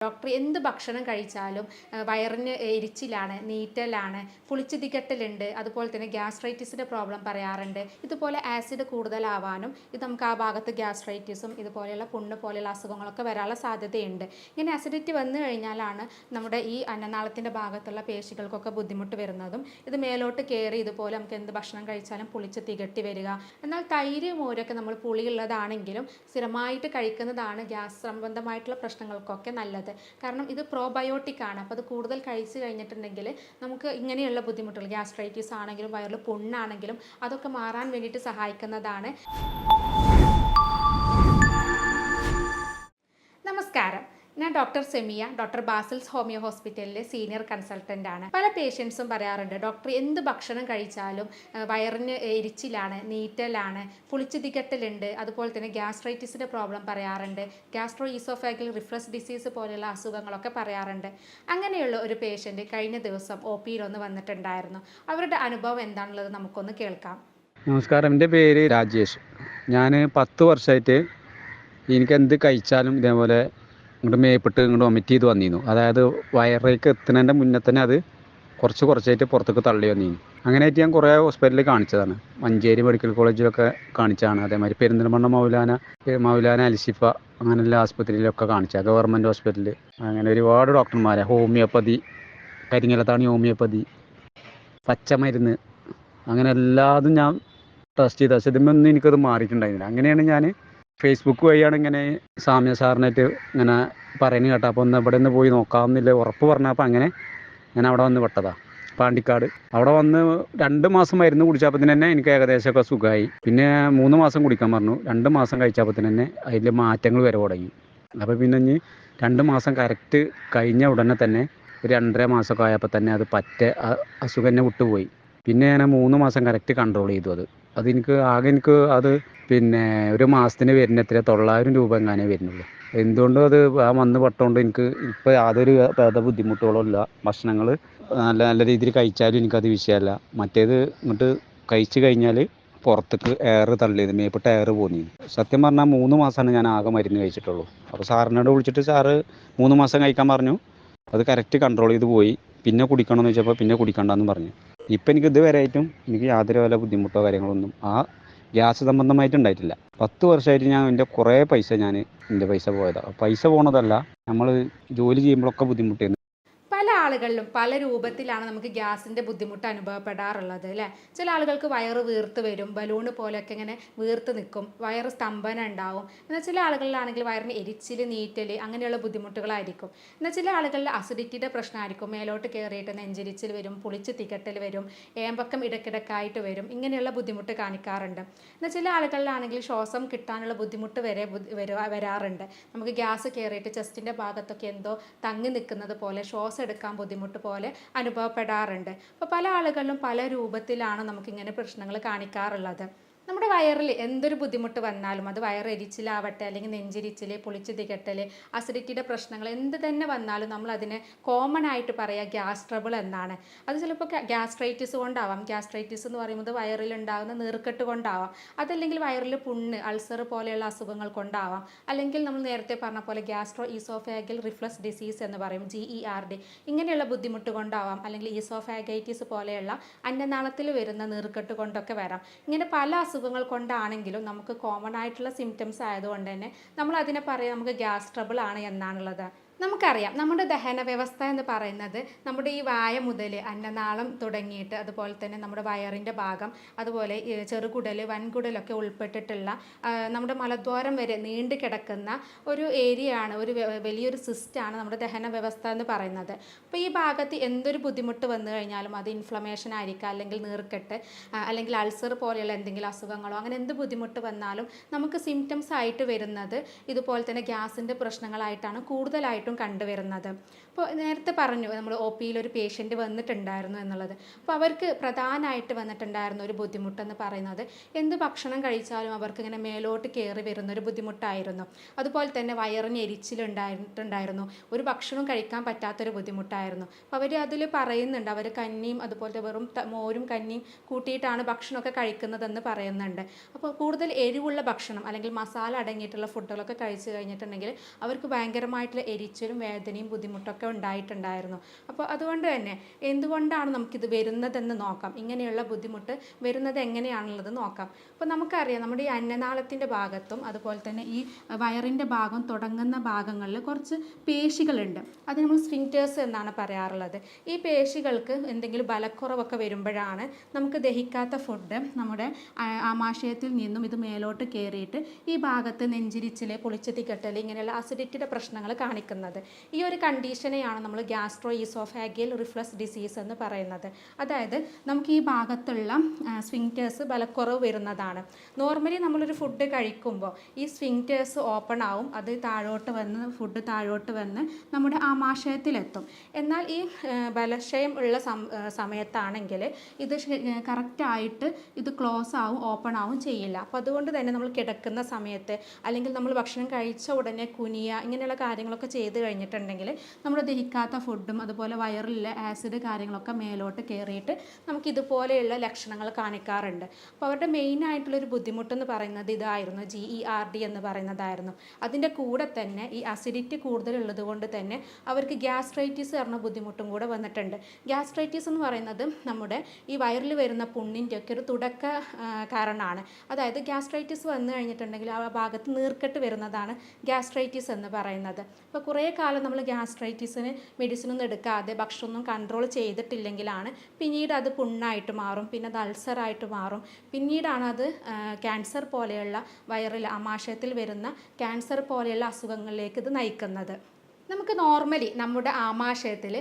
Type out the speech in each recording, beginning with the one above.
Doctor എന്ത് ഭക്ഷണം കഴിച്ചാലും വയറിന് എരിച്ചിലാണ്, നീറ്റലാണ്, പുളിച്ചു തികട്ടലുണ്ട്, അതുപോലെ തന്നെ ഗ്യാസ്ട്രൈറ്റിസിൻ്റെ പ്രോബ്ലം പറയാറുണ്ട്. ഇതുപോലെ ആസിഡ് കൂടുതലാവാനും ഇത് നമുക്ക് ആ ഭാഗത്ത് ഗ്യാസ്ട്രൈറ്റിസും ഇതുപോലെയുള്ള പുണ്ണ് പോലെയുള്ള അസുഖങ്ങളൊക്കെ വരാനുള്ള സാധ്യതയുണ്ട്. ഇങ്ങനെ അസിഡിറ്റി വന്നു കഴിഞ്ഞാലാണ് നമ്മുടെ ഈ അന്നനാളത്തിൻ്റെ ഭാഗത്തുള്ള പേശികൾക്കൊക്കെ ബുദ്ധിമുട്ട് വരുന്നതും ഇത് മേലോട്ട് കയറി ഇതുപോലെ നമുക്ക് എന്ത് ഭക്ഷണം കഴിച്ചാലും പുളിച്ച് തികട്ടി വരിക. എന്നാൽ തൈര് മോരൊക്കെ നമ്മൾ പുളിയുള്ളതാണെങ്കിലും സ്ഥിരമായിട്ട് കഴിക്കുന്നതാണ് ഗ്യാസ് സംബന്ധമായിട്ടുള്ള പ്രശ്നങ്ങൾക്കൊക്കെ നല്ലത്. കാരണം ഇത് പ്രോബയോട്ടിക് ആണ്. അപ്പോൾ അത് കൂടുതൽ കഴിച്ചു കഴിഞ്ഞിട്ടുണ്ടെങ്കിൽ നമുക്ക് ഇങ്ങനെയുള്ള ബുദ്ധിമുട്ടുകൾ ഗ്യാസ്ട്രൈറ്റിസ് ആണെങ്കിലും വയറിൽ പുണ്ണാണെങ്കിലും അതൊക്കെ മാറാൻ വേണ്ടിയിട്ട് സഹായിക്കുന്നതാണ്. നമസ്കാരം, ഞാൻ doctor Semiya, doctor Basil's homeo ഹോസ്പിറ്റലിലെ സീനിയർ കൺസൾട്ടൻ്റ് ആണ്. പല പേഷ്യൻസും പറയാറുണ്ട്, ഡോക്ടർ എന്ത് ഭക്ഷണം കഴിച്ചാലും വയറിന് എരിച്ചിലാണ്, നീറ്റലാണ്, പുളിച്ചു തികട്ടലുണ്ട്, അതുപോലെ തന്നെ ഗ്യാസ്ട്രൈറ്റിസിൻ്റെ പ്രോബ്ലം പറയാറുണ്ട്, ഗ്യാസ്ട്രോ ഈസോഫാഗൽ റിഫ്ലക്സ് ഡിസീസ് പോലെയുള്ള അസുഖങ്ങളൊക്കെ പറയാറുണ്ട്. അങ്ങനെയുള്ള ഒരു പേഷ്യൻ്റ് കഴിഞ്ഞ ദിവസം ഒ പിയിൽ ഒന്ന് വന്നിട്ടുണ്ടായിരുന്നു. അവരുടെ അനുഭവം എന്താണുള്ളത് നമുക്കൊന്ന് കേൾക്കാം. നമസ്കാരം, എൻ്റെ പേര് രാജേഷ്. ഞാൻ 10 വർഷമായിട്ട് എനിക്ക് എന്ത് കഴിച്ചാലും ഇതേപോലെ ഇങ്ങോട്ട് മേപ്പിട്ട് ഇങ്ങോട്ട് വൊമിറ്റ് ചെയ്ത് വന്നിരുന്നു. അതായത് വയറിലേക്ക് എത്തുന്നതിൻ്റെ മുന്നേ തന്നെ അത് കുറച്ചായിട്ട് പുറത്തേക്ക് തള്ളി വന്നിരുന്നു. അങ്ങനെയായിട്ട് ഞാൻ കുറേ ഹോസ്പിറ്റലിൽ കാണിച്ചതാണ്. മഞ്ചേരി മെഡിക്കൽ കോളേജിലൊക്കെ കാണിച്ചതാണ്. അതേമാതിരി പെരിന്തൽമണ്ണ മൗലാന അൽഷിഫ അങ്ങനെയുള്ള ആസ്പത്രിയിലൊക്കെ കാണിച്ചത്, ഗവൺമെൻറ് ഹോസ്പിറ്റലിൽ. അങ്ങനെ ഒരുപാട് ഡോക്ടർമാരെ, ഹോമിയോപ്പതി, കരിങ്ങലത്താണി ഹോമിയോപ്പതി, പച്ചമരുന്ന്, അങ്ങനെ എല്ലാതും ഞാൻ ടെസ്റ്റ് ചെയ്ത്. പക്ഷേ ഇതിമൊന്നും എനിക്കത് മാറിയിട്ടുണ്ടായിരുന്നില്ല. അങ്ങനെയാണ് ഞാൻ ഫേസ്ബുക്ക് വഴിയാണ് ഇങ്ങനെ സാമ്യ സാറിനായിട്ട് ഇങ്ങനെ പറയുന്നത് കേട്ടോ. അപ്പോൾ ഇവിടെ നിന്ന് പോയി നോക്കാമെന്നില്ല ഉറപ്പ് പറഞ്ഞപ്പോൾ അങ്ങനെ ഞാൻ അവിടെ വന്ന് പെട്ടതാണ്, പാണ്ടിക്കാട്. അവിടെ വന്ന് 2 മാസം മരുന്ന് കുടിച്ചപ്പോൾ തന്നെ എനിക്ക് ഏകദേശമൊക്കെ സുഖമായി. പിന്നെ 3 മാസം കുടിക്കാൻ പറഞ്ഞു. 2 മാസം കഴിച്ചപ്പോൾ തന്നെ അതിൽ മാറ്റങ്ങൾ വരെ തുടങ്ങി. അപ്പോൾ പിന്നെ ഇനി 2 മാസം കറക്റ്റ് കഴിഞ്ഞ ഉടനെ തന്നെ ഒരു 2.5 മാസമൊക്കെ ആയപ്പോൾ തന്നെ അത് അസുഖം തന്നെ വിട്ടുപോയി. പിന്നെ ഞാൻ 3 മാസം കറക്റ്റ് കൺട്രോൾ ചെയ്തു. എനിക്ക് അത് പിന്നെ ഒരു മാസത്തിന് വരുന്ന എത്ര 900 രൂപ എങ്ങാനേ വരുന്നുള്ളൂ. എന്തുകൊണ്ടും അത് വന്ന് പെട്ടുകൊണ്ട് എനിക്ക് ഇപ്പോൾ യാതൊരു ബുദ്ധിമുട്ടുകളും ഇല്ല. ഭക്ഷണങ്ങൾ നല്ല നല്ല രീതിയിൽ കഴിച്ചാലും എനിക്കത് വിഷയമല്ല. മറ്റേത് ഇങ്ങോട്ട് കഴിച്ചു കഴിഞ്ഞാൽ പുറത്തേക്ക് എയർ തള്ളിയത്, മേപ്പിട്ട് എയർ പോന്നിരുന്നു. സത്യം പറഞ്ഞാൽ 3 മാസമാണ് ഞാൻ ആകെ മരുന്ന് കഴിച്ചിട്ടുള്ളൂ. അപ്പോൾ സാറിനോട് വിളിച്ചിട്ട് സാറ് 3 മാസം കഴിക്കാൻ പറഞ്ഞു. അത് കറക്റ്റ് കൺട്രോൾ ചെയ്ത് പോയി. പിന്നെ കുടിക്കണമെന്ന് ചോദിച്ചപ്പോൾ പിന്നെ കുടിക്കണ്ടെന്ന് പറഞ്ഞു. ഇപ്പം എനിക്ക് ഇതുവരെയായിട്ടും എനിക്ക് യാതൊരു വല്ല ബുദ്ധിമുട്ടോ കാര്യങ്ങളൊന്നും ആ ഗ്യാസ് സംബന്ധമായിട്ടുണ്ടായിട്ടില്ല. 10 വർഷമായിട്ട് ഞാൻ എൻ്റെ കുറേ പൈസ എൻ്റെ പൈസ പോയതാണ്. പൈസ പോണതല്ല, നമ്മൾ ജോലി ചെയ്യുമ്പോഴൊക്കെ ബുദ്ധിമുട്ടായിരുന്നു. പല ആളുകളിലും പല രൂപത്തിലാണ് നമുക്ക് ഗ്യാസിൻ്റെ ബുദ്ധിമുട്ട് അനുഭവപ്പെടാറുള്ളത് അല്ലേ. ചില ആളുകൾക്ക് വയറ് വീർത്ത് വരും, ബലൂണ് പോലെയൊക്കെ ഇങ്ങനെ വീർത്ത് നിൽക്കും, വയറ് സ്തംഭനം ഉണ്ടാവും. എന്നാൽ ചില ആളുകളിലാണെങ്കിൽ വയറിന് എരിച്ചിൽ, നീറ്റൽ അങ്ങനെയുള്ള ബുദ്ധിമുട്ടുകളായിരിക്കും. എന്നാൽ ചില ആളുകളിൽ അസിഡിറ്റിയുടെ പ്രശ്നമായിരിക്കും, മേലോട്ട് കയറിയിട്ട് നെഞ്ചരിച്ചിൽ വരും, പുളിച്ച് തികട്ടൽ വരും, ഏമ്പക്കം ഇടയ്ക്കിടയ്ക്കായിട്ട് വരും, ഇങ്ങനെയുള്ള ബുദ്ധിമുട്ട് കാണിക്കാറുണ്ട്. എന്നാൽ ചില ആളുകളിലാണെങ്കിൽ ശ്വാസം കിട്ടാനുള്ള ബുദ്ധിമുട്ട് വരെ വരാറുണ്ട്. നമുക്ക് ഗ്യാസ് കയറിയിട്ട് ചെസ്റ്റിൻ്റെ ഭാഗത്തൊക്കെ എന്തോ തങ്ങി നിൽക്കുന്നത് പോലെ, ശ്വാസം എടുക്കാൻ ബുദ്ധിമുട്ട് പോലെ അനുഭവപ്പെടാറുണ്ട്. അപ്പോൾ പല ആളുകളിലും പല രൂപത്തിലാണ് നമുക്കിങ്ങനെ പ്രശ്നങ്ങൾ കാണിക്കാറുള്ളത്. നമ്മുടെ വയറിൽ എന്തൊരു ബുദ്ധിമുട്ട് വന്നാലും, അത് വയറെരിച്ചിലാവട്ടെ, അല്ലെങ്കിൽ നെഞ്ചിരിച്ചിൽ, പുളിച്ച് തികട്ടൽ, അസിഡിറ്റിയുടെ പ്രശ്നങ്ങൾ എന്ത് തന്നെ വന്നാലും നമ്മൾ അതിനെ കോമൺ ആയിട്ട് പറയുക ഗ്യാസ് ട്രബിൾ എന്നാണ്. അത് ചിലപ്പോൾ ഗ്യാസ്ട്രൈറ്റിസ് കൊണ്ടാവാം. ഗ്യാസ്ട്രൈറ്റിസ് എന്ന് പറയുന്നത് വയറിലുണ്ടാകുന്ന നീർക്കെട്ട് കൊണ്ടാവാം. അതല്ലെങ്കിൽ വയറിൽ പുണ്ണ്, അൾസർ പോലെയുള്ള അസുഖങ്ങൾ കൊണ്ടാവാം. അല്ലെങ്കിൽ നമ്മൾ നേരത്തെ പറഞ്ഞ പോലെ ഗ്യാസ്ട്രോ ഈസോഫാഗൽ റിഫ്ലക്സ് ഡിസീസ് എന്ന് പറയും, GERD, ഇങ്ങനെയുള്ള ബുദ്ധിമുട്ട് കൊണ്ടാവാം. അല്ലെങ്കിൽ ഈസോഫാഗൈറ്റിസ് പോലെയുള്ള അന്നനാളത്തിൽ വരുന്ന നീർക്കെട്ട് കൊണ്ടൊക്കെ വരാം. ഇങ്ങനെ പല അസുഖങ്ങൾ കൊണ്ടാണെങ്കിലും നമുക്ക് കോമൺ ആയിട്ടുള്ള സിംറ്റംസ് ആയതുകൊണ്ട് തന്നെ നമ്മൾ അതിനെ പറയാം നമുക്ക് ഗ്യാസ് ട്രബിൾ ആണ് എന്നാണുള്ളത്. നമുക്കറിയാം, നമ്മുടെ ദഹന വ്യവസ്ഥ എന്ന് പറയുന്നത് നമ്മുടെ ഈ വായ മുതൽ അന്നനാളം തുടങ്ങിയിട്ട് അതുപോലെ തന്നെ നമ്മുടെ വയറിൻ്റെ ഭാഗം, അതുപോലെ ചെറുകുടൽ, വൻകുടലൊക്കെ ഉൾപ്പെട്ടിട്ടുള്ള നമ്മുടെ മലദ്വാരം വരെ നീണ്ടു കിടക്കുന്ന ഒരു ഏരിയയാണ്, ഒരു വലിയൊരു സിസ്റ്റാണ് നമ്മുടെ ദഹന വ്യവസ്ഥ എന്ന് പറയുന്നത്. അപ്പോൾ ഈ ഭാഗത്ത് എന്തൊരു ബുദ്ധിമുട്ട് വന്നു കഴിഞ്ഞാലും അത് ഇൻഫ്ലമേഷൻ ആയിരിക്കാം, അല്ലെങ്കിൽ നീർക്കെട്ട്, അല്ലെങ്കിൽ അൾസർ പോലെയുള്ള എന്തെങ്കിലും അസുഖങ്ങളോ അങ്ങനെ എന്ത് ബുദ്ധിമുട്ട് വന്നാലും നമുക്ക് സിംറ്റംസ് ആയിട്ട് വരുന്നത് ഇതുപോലെ തന്നെ ഗ്യാസിൻ്റെ പ്രശ്നങ്ങളായിട്ടാണ് കൂടുതലായിട്ടും കണ്ടുവരുന്നത്. അപ്പോൾ നേരത്തെ പറഞ്ഞു നമ്മൾ ഒ പിയിൽ ഒരു പേഷ്യൻ്റ് വന്നിട്ടുണ്ടായിരുന്നു എന്നുള്ളത്. അപ്പോൾ അവർക്ക് പ്രധാനമായിട്ട് വന്നിട്ടുണ്ടായിരുന്ന ഒരു ബുദ്ധിമുട്ടെന്ന് പറയുന്നത് എന്ത് ഭക്ഷണം കഴിച്ചാലും അവർക്ക് ഇങ്ങനെ മേലോട്ട് കയറി വരുന്നൊരു ബുദ്ധിമുട്ടായിരുന്നു. അതുപോലെ തന്നെ വയറിന് എരിച്ചിലുണ്ടായിട്ടുണ്ടായിരുന്നു, ഒരു ഭക്ഷണവും കഴിക്കാൻ പറ്റാത്തൊരു ബുദ്ധിമുട്ടായിരുന്നു. അപ്പോൾ അവർ അതിൽ പറയുന്നുണ്ട്, അവർ കഞ്ഞിയും അതുപോലത്തെ വെറും മോരും കഞ്ഞിയും കൂട്ടിയിട്ടാണ് ഭക്ഷണമൊക്കെ കഴിക്കുന്നതെന്ന് പറയുന്നുണ്ട്. അപ്പോൾ കൂടുതൽ എരിവുള്ള ഭക്ഷണം അല്ലെങ്കിൽ മസാല അടങ്ങിയിട്ടുള്ള ഫുഡുകളൊക്കെ കഴിച്ചു കഴിഞ്ഞിട്ടുണ്ടെങ്കിൽ അവർക്ക് ഭയങ്കരമായിട്ടുള്ള എരിച്ചിൽ എരിച്ചിലും വേദനയും ബുദ്ധിമുട്ടൊക്കെ ഉണ്ടായിട്ടുണ്ടായിരുന്നു. അപ്പോൾ അതുകൊണ്ട് തന്നെ എന്തുകൊണ്ടാണ് നമുക്കിത് വരുന്നതെന്ന് നോക്കാം. ഇങ്ങനെയുള്ള ബുദ്ധിമുട്ട് വരുന്നത് എങ്ങനെയാണുള്ളത് നോക്കാം. അപ്പോൾ നമുക്കറിയാം നമ്മുടെ ഈ അന്നനാളത്തിൻ്റെ ഭാഗത്തും അതുപോലെ തന്നെ ഈ വയറിൻ്റെ ഭാഗം തുടങ്ങുന്ന ഭാഗങ്ങളിൽ കുറച്ച് പേശികളുണ്ട്. അത് നമ്മൾ സ്ഫിങ്ക്റ്റേഴ്സ് എന്നാണ് പറയാറുള്ളത്. ഈ പേശികൾക്ക് എന്തെങ്കിലും ബലക്കുറവൊക്കെ വരുമ്പോഴാണ് നമുക്ക് ദഹിക്കാത്ത ഫുഡ് നമ്മുടെ ആമാശയത്തിൽ നിന്നും ഇത് മേലോട്ട് കയറിയിട്ട് ഈ ഭാഗത്ത് നെഞ്ചിരിച്ചിൽ, പൊളിച്ചെത്തിക്കെട്ടൽ, ഇങ്ങനെയുള്ള അസിഡിറ്റിയുടെ പ്രശ്നങ്ങൾ കാണിക്കുന്നത്. ഈ ഒരു കണ്ടീഷനെയാണ് നമ്മൾ ഗ്യാസ്ട്രോ ഈസോഫാഗിയൽ റിഫ്ലക്സ് ഡിസീസ് എന്ന് പറയുന്നത്. അതായത് നമുക്ക് ഈ ഭാഗത്തുള്ള സ്ഫിങ്ക്റ്റേഴ്സ് ബലക്കുറവ് വരുന്നതാണ്. നോർമലി നമ്മളൊരു ഫുഡ് കഴിക്കുമ്പോൾ ഈ സ്ഫിങ്ക്റ്റേഴ്സ് ഓപ്പൺ ആവും, അത് താഴോട്ട് വന്ന് ഫുഡ് താഴോട്ട് വന്ന് നമ്മുടെ ആമാശയത്തിലെത്തും. എന്നാൽ ഈ ബലക്ഷയം ഉള്ള സമയത്താണെങ്കിൽ ഇത് കറക്റ്റായിട്ട് ഇത് ക്ലോസ് ആവും, ഓപ്പൺ ആവും ചെയ്യില്ല. അപ്പോൾ അതുകൊണ്ട് തന്നെ നമ്മൾ കിടക്കുന്ന സമയത്ത് അല്ലെങ്കിൽ നമ്മൾ ഭക്ഷണം കഴിച്ച ഉടനെ കുനിയ ഇങ്ങനെയുള്ള കാര്യങ്ങളൊക്കെ ചെയ്ത് കഴിഞ്ഞിട്ടുണ്ടെങ്കിൽ നമ്മൾ ദഹിക്കാത്ത ഫുഡും അതുപോലെ വയറിലുള്ള ആസിഡ് കാര്യങ്ങളൊക്കെ മേലോട്ട് കയറിയിട്ട് നമുക്ക് ഇതുപോലെയുള്ള ലക്ഷണങ്ങൾ കാണിക്കാറുണ്ട്. അപ്പോൾ അവരുടെ മെയിനായിട്ടുള്ളൊരു ബുദ്ധിമുട്ടെന്ന് പറയുന്നത് ഇതായിരുന്നു, GERD എന്ന് പറയുന്നതായിരുന്നു. അതിൻ്റെ കൂടെ തന്നെ ഈ അസിഡിറ്റി കൂടുതലുള്ളത് കൊണ്ട് തന്നെ അവർക്ക് ഗ്യാസ്ട്രൈറ്റിസ് പറഞ്ഞ ബുദ്ധിമുട്ടും കൂടെ വന്നിട്ടുണ്ട്. ഗ്യാസ്ട്രൈറ്റിസ് എന്ന് പറയുന്നത് നമ്മുടെ ഈ വയറിൽ വരുന്ന പുണ്ണിൻ്റെ ഒക്കെ ഒരു തുടക്ക കാരണമാണ്. അതായത് ഗ്യാസ്ട്രൈറ്റിസ് വന്നു കഴിഞ്ഞിട്ടുണ്ടെങ്കിൽ ആ ഭാഗത്ത് നീർക്കെട്ട് വരുന്നതാണ് ഗ്യാസ്ട്രൈറ്റിസ് എന്ന് പറയുന്നത്. അപ്പോൾ കുറേ കാലം നമ്മൾ ഗ്യാസ്ട്രൈറ്റിസിന് മെഡിസിനൊന്നും എടുക്കാതെ ഭക്ഷണമൊന്നും കൺട്രോൾ ചെയ്തിട്ടില്ലെങ്കിലാണ് പിന്നീട് അത് പുണ്ണായിട്ട് മാറും, പിന്നെ അത് അൾസറായിട്ട് മാറും, പിന്നീടാണ് അത് ക്യാൻസർ പോലെയുള്ള വയറിൽ ആമാശയത്തിൽ വരുന്ന ക്യാൻസർ പോലെയുള്ള അസുഖങ്ങളിലേക്ക് ഇത് നയിക്കുന്നത്. നമുക്ക് നോർമലി നമ്മുടെ ആമാശയത്തിൽ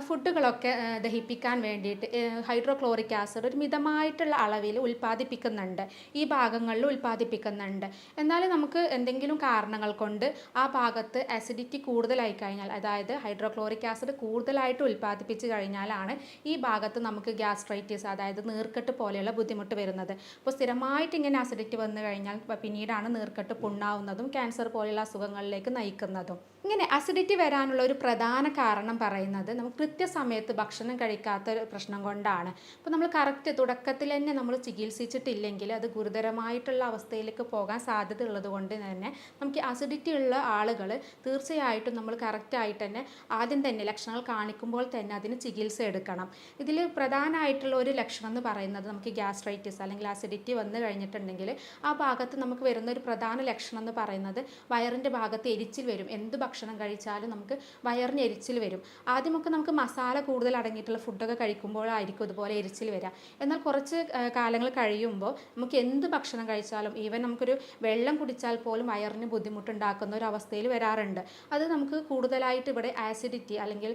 ഫുഡുകളൊക്കെ ദഹിപ്പിക്കാൻ വേണ്ടിയിട്ട് ഹൈഡ്രോക്ലോറിക് ആസിഡ് ഒരു മിതമായിട്ടുള്ള അളവിൽ ഉൽപ്പാദിപ്പിക്കുന്നുണ്ട്, ഈ ഭാഗങ്ങളിൽ ഉൽപ്പാദിപ്പിക്കുന്നുണ്ട്. എന്നാൽ നമുക്ക് എന്തെങ്കിലും കാരണങ്ങൾ കൊണ്ട് ആ ഭാഗത്ത് അസിഡിറ്റി കൂടുതലായി കഴിഞ്ഞാൽ, അതായത് ഹൈഡ്രോക്ലോറിക് ആസിഡ് കൂടുതലായിട്ട് ഉൽപ്പാദിപ്പിച്ച് കഴിഞ്ഞാലാണ് ഈ ഭാഗത്ത് നമുക്ക് ഗ്യാസ്ട്രൈറ്റിസ്, അതായത് നീർക്കെട്ട് പോലെയുള്ള ബുദ്ധിമുട്ട് വരുന്നത്. അപ്പോൾ സ്ഥിരമായിട്ട് ഇങ്ങനെ അസിഡിറ്റി വന്നു കഴിഞ്ഞാൽ പിന്നീടാണ് നീർക്കെട്ട് പുണ്ണാവുന്നതും ക്യാൻസർ പോലെയുള്ള അസുഖങ്ങളിലേക്ക് നയിക്കുന്നതും. ഇങ്ങനെ അസിഡിറ്റി വരാനുള്ള ഒരു പ്രധാന കാരണം പറയുന്നത് നമുക്ക് കൃത്യസമയത്ത് ഭക്ഷണം കഴിക്കാത്ത ഒരു പ്രശ്നം കൊണ്ടാണ്. അപ്പോൾ നമ്മൾ കറക്റ്റ് തുടക്കത്തിൽ തന്നെ നമ്മൾ ചികിത്സിച്ചിട്ടില്ലെങ്കിൽ അത് ഗുരുതരമായിട്ടുള്ള അവസ്ഥയിലേക്ക് പോകാൻ സാധ്യത ഉള്ളത് കൊണ്ട് തന്നെ നമുക്ക് അസിഡിറ്റി ഉള്ള ആളുകൾ തീർച്ചയായിട്ടും നമ്മൾ കറക്റ്റായിട്ട് തന്നെ ആദ്യം തന്നെ ലക്ഷണങ്ങൾ കാണിക്കുമ്പോൾ തന്നെ അതിന് ചികിത്സ എടുക്കണം. ഇതിൽ പ്രധാനമായിട്ടുള്ള ഒരു ലക്ഷണം എന്ന് പറയുന്നത് നമുക്ക് ഗ്യാസ്ട്രൈറ്റിസ് അല്ലെങ്കിൽ അസിഡിറ്റി വന്നു കഴിഞ്ഞിട്ടുണ്ടെങ്കിൽ ആ ഭാഗത്ത് നമുക്ക് വരുന്ന ഒരു പ്രധാന ലക്ഷണം എന്ന് പറയുന്നത് വയറിൻ്റെ ഭാഗത്ത് എരിച്ചിൽ വരും. എന്ത് ഭക്ഷണം കഴിച്ചാലും നമുക്ക് വയറിന് എരിച്ചിൽ വരും. ആദ്യമൊക്കെ നമുക്ക് മസാല കൂടുതൽ അടങ്ങിയിട്ടുള്ള ഫുഡൊക്കെ കഴിക്കുമ്പോഴായിരിക്കും ഇതുപോലെ എരിച്ചിൽ വരിക. എന്നാൽ കുറച്ച് കാലങ്ങൾ കഴിയുമ്പോൾ നമുക്ക് എന്ത് ഭക്ഷണം കഴിച്ചാലും, ഈവൻ നമുക്കൊരു വെള്ളം കുടിച്ചാൽ പോലും വയറിന് ബുദ്ധിമുട്ടുണ്ടാക്കുന്ന ഒരു അവസ്ഥയിൽ വരാറുണ്ട്. അത് നമുക്ക് കൂടുതലായിട്ട് ഇവിടെ ആസിഡിറ്റി അല്ലെങ്കിൽ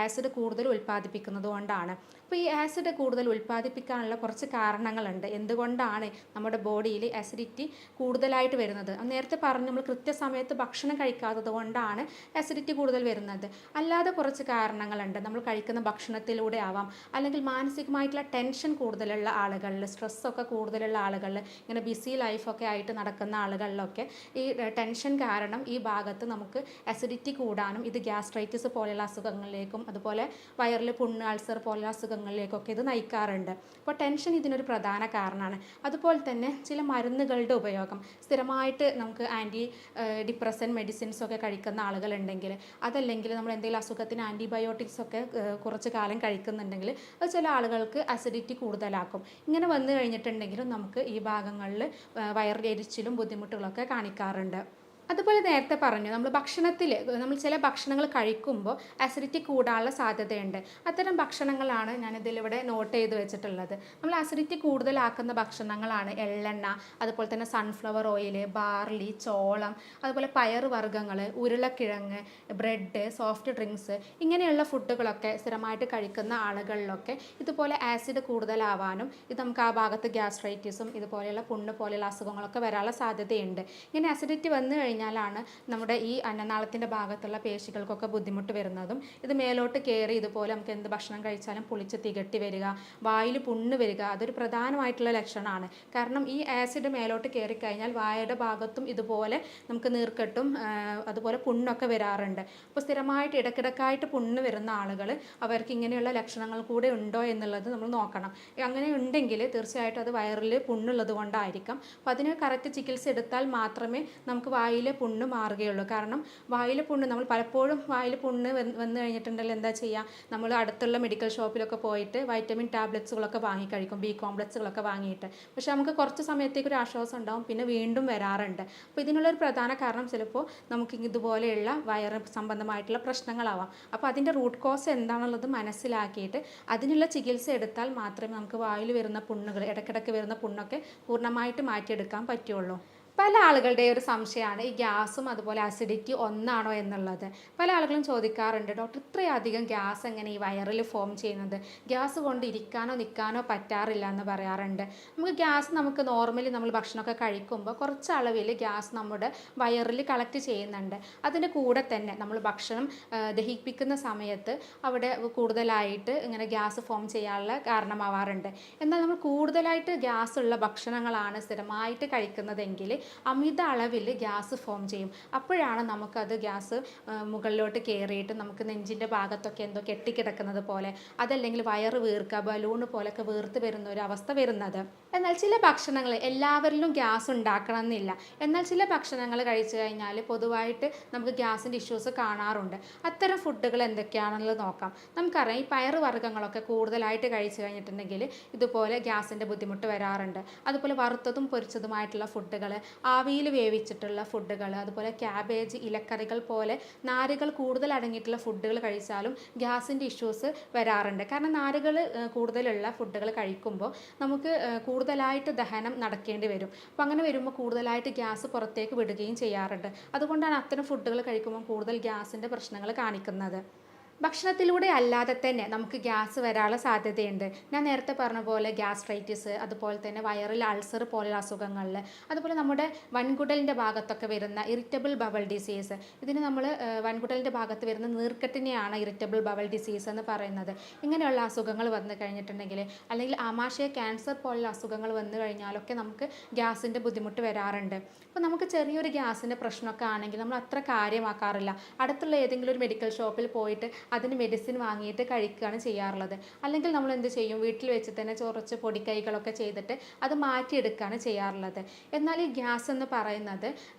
ആസിഡ് കൂടുതൽ ഉൽപ്പാദിപ്പിക്കുന്നത് കൊണ്ടാണ്. അപ്പോൾ ഈ ആസിഡ് കൂടുതൽ ഉൽപ്പാദിപ്പിക്കാനുള്ള കുറച്ച് കാരണങ്ങളുണ്ട്. എന്തുകൊണ്ടാണ് നമ്മുടെ ബോഡിയിൽ ആസിഡിറ്റി കൂടുതലായിട്ട് വരുന്നത്? നേരത്തെ പറഞ്ഞു, നമ്മൾ കൃത്യസമയത്ത് ഭക്ഷണം കഴിക്കാത്തത് കൊണ്ടാണ് ആസിഡിറ്റി കൂടുതൽ വരുന്നത്. അല്ലാതെ കുറച്ച് കാരണങ്ങളുണ്ട്. നമ്മൾ കഴിക്കുന്ന ഭക്ഷണത്തിലൂടെ ആവാം, അല്ലെങ്കിൽ മാനസികമായിട്ടുള്ള ടെൻഷൻ കൂടുതലുള്ള ആളുകളിൽ, സ്ട്രെസ്സൊക്കെ കൂടുതലുള്ള ആളുകളിൽ, ഇങ്ങനെ ബിസി ലൈഫൊക്കെ ആയിട്ട് നടക്കുന്ന ആളുകളിലൊക്കെ ഈ ടെൻഷൻ കാരണം ഈ ഭാഗത്ത് നമുക്ക് അസിഡിറ്റി കൂടാനും ഇത് ഗ്യാസ്ട്രൈറ്റിസ് പോലെയുള്ള അസുഖങ്ങളിലേക്കും അതുപോലെ വയറിൽ പുണ്ണ്, അൾസർ പോലെയുള്ള അസുഖങ്ങളിലേക്കൊക്കെ ഇത് നയിക്കാറുണ്ട്. അപ്പോൾ ടെൻഷൻ ഇതിനൊരു പ്രധാന കാരണമാണ്. അതുപോലെ തന്നെ ചില മരുന്നുകളുടെ ഉപയോഗം, സ്ഥിരമായിട്ട് നമുക്ക് ഡിപ്രസൻറ്റ് മെഡിസിൻസ് ഒക്കെ കഴിക്കുന്ന ആളുകളുണ്ടെങ്കിൽ, അതല്ലെങ്കിൽ നമ്മൾ എന്തെങ്കിലും അസുഖത്തിന് ആൻറ്റിബയോട്ടിക്സ് ഒക്കെ കുറച്ച് കാലം കഴിക്കുന്നുണ്ടെങ്കിൽ അത് ചില ആളുകൾക്ക് അസിഡിറ്റി കൂടുതലാക്കും. ഇങ്ങനെ വന്നു കഴിഞ്ഞിട്ടുണ്ടെങ്കിലും നമുക്ക് ഈ ഭാഗങ്ങളിൽ വയറിലെരിച്ചിലും ബുദ്ധിമുട്ടുകളൊക്കെ കാണിക്കാറുണ്ട്. അതുപോലെ നേരത്തെ പറഞ്ഞു, നമ്മൾ ചില ഭക്ഷണങ്ങൾ കഴിക്കുമ്പോൾ അസിഡിറ്റി കൂടാനുള്ള സാധ്യതയുണ്ട്. അത്തരം ഭക്ഷണങ്ങളാണ് ഞാനിതിലിവിടെ നോട്ട് ചെയ്ത് വെച്ചിട്ടുള്ളത്. നമ്മൾ അസിഡിറ്റി കൂടുതലാക്കുന്ന ഭക്ഷണങ്ങളാണ് എള്ളെണ്ണ, അതുപോലെ തന്നെ സൺഫ്ലവർ ഓയിൽ, ബാർലി, ചോളം, അതുപോലെ പയർ വർഗ്ഗങ്ങൾ, ഉരുളക്കിഴങ്ങ്, ബ്രെഡ്, സോഫ്റ്റ് ഡ്രിങ്ക്സ്, ഇങ്ങനെയുള്ള ഫുഡുകളൊക്കെ സ്ഥിരമായിട്ട് കഴിക്കുന്ന ആളുകളിലൊക്കെ ഇതുപോലെ ആസിഡ് കൂടുതലാവാനും ഇത് നമുക്ക് ആ ഭാഗത്ത് ഗ്യാസ്ട്രൈറ്റിസും ഇതുപോലെയുള്ള പുണ്ണ് പോലെയുള്ള അസുഖങ്ങളൊക്കെ വരാനുള്ള സാധ്യതയുണ്ട്. ഇങ്ങനെ അസിഡിറ്റി വന്നു കഴിഞ്ഞാലാണ് നമ്മുടെ ഈ അന്നനാളത്തിൻ്റെ ഭാഗത്തുള്ള പേശികൾക്കൊക്കെ ബുദ്ധിമുട്ട് വരുന്നതും ഇത് മേലോട്ട് കയറി ഇതുപോലെ നമുക്ക് എന്ത് ഭക്ഷണം കഴിച്ചാലും പുളിച്ച് തികട്ടി വരിക, വായിൽ പുണ്ണ് വരിക, അതൊരു പ്രധാനമായിട്ടുള്ള ലക്ഷണമാണ്. കാരണം ഈ ആസിഡ് മേലോട്ട് കയറി കഴിഞ്ഞാൽ വായയുടെ ഭാഗത്തും ഇതുപോലെ നമുക്ക് നീർക്കെട്ടും അതുപോലെ പുണ്ണൊക്കെ വരാറുണ്ട്. അപ്പോൾ സ്ഥിരമായിട്ട് ഇടയ്ക്കിടയ്ക്കായിട്ട് പുണ്ണ് വരുന്ന ആളുകൾ അവർക്ക് ഇങ്ങനെയുള്ള ലക്ഷണങ്ങൾ കൂടെ ഉണ്ടോ എന്നുള്ളത് നമ്മൾ നോക്കണം. അങ്ങനെ ഉണ്ടെങ്കിൽ തീർച്ചയായിട്ടും അത് വയറിൽ പുണ്ണുള്ളത് കൊണ്ടായിരിക്കാം. അപ്പോൾ അതിന് കറക്റ്റ് ചികിത്സ എടുത്താൽ മാത്രമേ നമുക്ക് വായിൽ വായിലെ പുണ്ണ് മാറുകയുള്ളൂ. കാരണം വായിലെ പുണ്ണ് നമ്മൾ പലപ്പോഴും വായിൽ പുണ്ണ് വന്ന് കഴിഞ്ഞിട്ടുണ്ടെങ്കിൽ എന്താ ചെയ്യുക, നമ്മൾ അടുത്തുള്ള മെഡിക്കൽ ഷോപ്പിലൊക്കെ പോയിട്ട് വൈറ്റമിൻ ടാബ്ലറ്റ്സുകളൊക്കെ വാങ്ങി കഴിക്കും, ബി കോംപ്ലക്സുകളൊക്കെ വാങ്ങിയിട്ട്. പക്ഷെ നമുക്ക് കുറച്ച് സമയത്തേക്ക് ഒരു ആശ്വാസം ഉണ്ടാവും, പിന്നെ വീണ്ടും വരാറുണ്ട്. അപ്പോൾ ഇതിനുള്ളൊരു പ്രധാന കാരണം ചിലപ്പോൾ നമുക്ക് ഇതുപോലെയുള്ള വയറ് സംബന്ധമായിട്ടുള്ള പ്രശ്നങ്ങളാവാം. അപ്പോൾ അതിൻ്റെ റൂട്ട് കോസ് എന്താണെന്നുള്ളത് മനസ്സിലാക്കിയിട്ട് അതിനുള്ള ചികിത്സ എടുത്താൽ മാത്രമേ നമുക്ക് വായിൽ വരുന്ന പുണ്ണുകൾ, ഇടയ്ക്കിടയ്ക്ക് വരുന്ന പുണ്ണൊക്കെ പൂർണ്ണമായിട്ട് മാറ്റിയെടുക്കാൻ പറ്റുള്ളൂ. പല ആളുകളുടെ ഒരു സംശയമാണ് ഈ ഗ്യാസും അതുപോലെ അസിഡിറ്റി ഒന്നാണോ എന്നുള്ളത്. പല ആളുകളും ചോദിക്കാറുണ്ട്, ഡോക്ടർ ഇത്രയധികം ഗ്യാസ് എങ്ങനെ ഈ വയറിൽ ഫോം ചെയ്യുന്നത്, ഗ്യാസ് കൊണ്ട് ഇരിക്കാനോ നിൽക്കാനോ പറ്റാറില്ല എന്ന് പറയാറുണ്ട്. നമുക്ക് നോർമലി നമ്മൾ ഭക്ഷണമൊക്കെ കഴിക്കുമ്പോൾ കുറച്ച് അളവിൽ ഗ്യാസ് നമ്മുടെ വയറിൽ കളക്ട് ചെയ്യുന്നുണ്ട്. അതിൻ്റെ കൂടെ തന്നെ നമ്മൾ ഭക്ഷണം ദഹിപ്പിക്കുന്ന സമയത്ത് അവിടെ കൂടുതലായിട്ട് ഇങ്ങനെ ഗ്യാസ് ഫോം ചെയ്യാനുള്ള കാരണമാവാറുണ്ട്. എന്നാൽ നമ്മൾ കൂടുതലായിട്ട് ഗ്യാസ് ഉള്ള ഭക്ഷണങ്ങളാണ് സ്ഥിരമായിട്ട് കഴിക്കുന്നതെങ്കിൽ അമിത അളവിൽ ഗ്യാസ് ഫോം ചെയ്യും. അപ്പോഴാണ് നമുക്കത് ഗ്യാസ് മുകളിലോട്ട് കയറിയിട്ട് നമുക്ക് നെഞ്ചിൻ്റെ ഭാഗത്തൊക്കെ എന്തോ കെട്ടിക്കിടക്കുന്നത് പോലെ, അതല്ലെങ്കിൽ വയറ് വീർക്കുക, ബലൂണ് പോലൊക്കെ വീർത്ത് വരുന്ന ഒരു അവസ്ഥ വരുന്നത്. എന്നാൽ ചില ഭക്ഷണങ്ങൾ എല്ലാവരിലും ഗ്യാസ് ഉണ്ടാക്കണം എന്നില്ല. എന്നാൽ ചില ഭക്ഷണങ്ങൾ കഴിച്ചു കഴിഞ്ഞാൽ പൊതുവായിട്ട് നമുക്ക് ഗ്യാസിൻ്റെ ഇഷ്യൂസ് കാണാറുണ്ട്. അത്തരം ഫുഡുകൾ എന്തൊക്കെയാണെന്നുള്ളത് നോക്കാം. നമുക്കറിയാം, ഈ പയറ് വർഗ്ഗങ്ങളൊക്കെ കൂടുതലായിട്ട് കഴിച്ചു കഴിഞ്ഞിട്ടുണ്ടെങ്കിൽ ഇതുപോലെ ഗ്യാസിൻ്റെ ബുദ്ധിമുട്ട് വരാറുണ്ട്. അതുപോലെ വറുത്തതും പൊരിച്ചതുമായിട്ടുള്ള ഫുഡുകൾ, ആവിയിൽ വേവിച്ചിട്ടുള്ള ഫുഡുകൾ, അതുപോലെ ക്യാബേജ്, ഇലക്കറികൾ പോലെ നാരുകൾ കൂടുതൽ അടങ്ങിയിട്ടുള്ള ഫുഡുകൾ കഴിച്ചാലും ഗ്യാസിൻ്റെ ഇഷ്യൂസ് വരാറുണ്ട്. കാരണം നാരുകൾ കൂടുതലുള്ള ഫുഡുകൾ കഴിക്കുമ്പോൾ നമുക്ക് കൂടുതലായിട്ട് ദഹനം നടക്കേണ്ടി വരും. അപ്പോൾ അങ്ങനെ വരുമ്പോൾ കൂടുതലായിട്ട് ഗ്യാസ് പുറത്തേക്ക് വിടുകയും ചെയ്യാറുണ്ട്. അതുകൊണ്ടാണ് അത്തരം ഫുഡുകൾ കഴിക്കുമ്പോൾ കൂടുതൽ ഗ്യാസിൻ്റെ പ്രശ്നങ്ങൾ കാണിക്കുന്നത്. ഭക്ഷണത്തിലൂടെ അല്ലാതെ തന്നെ നമുക്ക് ഗ്യാസ് വരാനുള്ള സാധ്യതയുണ്ട്. ഞാൻ നേരത്തെ പറഞ്ഞ പോലെ ഗ്യാസ്ട്രൈറ്റിസ്, അതുപോലെ തന്നെ വയറിൽ അൾസർ പോലുള്ള അസുഖങ്ങളിൽ, അതുപോലെ നമ്മുടെ വൻകുടലിൻ്റെ ഭാഗത്തൊക്കെ വരുന്ന ഇറിറ്റബിൾ ബവൽ ഡിസീസ്, ഇതിന് നമ്മൾ വൻകുടലിൻ്റെ ഭാഗത്ത് വരുന്ന നീർക്കെട്ടിനെയാണ് ഇറിറ്റബിൾ ബവൽ ഡിസീസ് എന്ന് പറയുന്നത്. ഇങ്ങനെയുള്ള അസുഖങ്ങൾ വന്നു കഴിഞ്ഞിട്ടുണ്ടെങ്കിൽ, അല്ലെങ്കിൽ ആമാശയ ക്യാൻസർ പോലുള്ള അസുഖങ്ങൾ വന്നു കഴിഞ്ഞാലൊക്കെ നമുക്ക് ഗ്യാസിൻ്റെ ബുദ്ധിമുട്ട് വരാറുണ്ട്. അപ്പോൾ നമുക്ക് ചെറിയൊരു ഗ്യാസിൻ്റെ പ്രശ്നമൊക്കെ ആണെങ്കിൽ നമ്മൾ അത്ര കാര്യമാക്കാറില്ല. അടുത്തുള്ള ഏതെങ്കിലും ഒരു മെഡിക്കൽ ഷോപ്പിൽ പോയിട്ട് അതിന് മെഡിസിൻ വാങ്ങിയിട്ട് കഴിക്കുകയാണ് ചെയ്യാറുള്ളത്. അല്ലെങ്കിൽ നമ്മൾ എന്ത് ചെയ്യും, വീട്ടിൽ വെച്ച് തന്നെ കുറച്ച് പൊടിക്കൈകളൊക്കെ ചെയ്തിട്ട് അത് മാറ്റിയെടുക്കുകയാണ് ചെയ്യാറുള്ളത്. എന്നാൽ ഈ ഗ്യാസ് എന്ന് പറയുന്നത്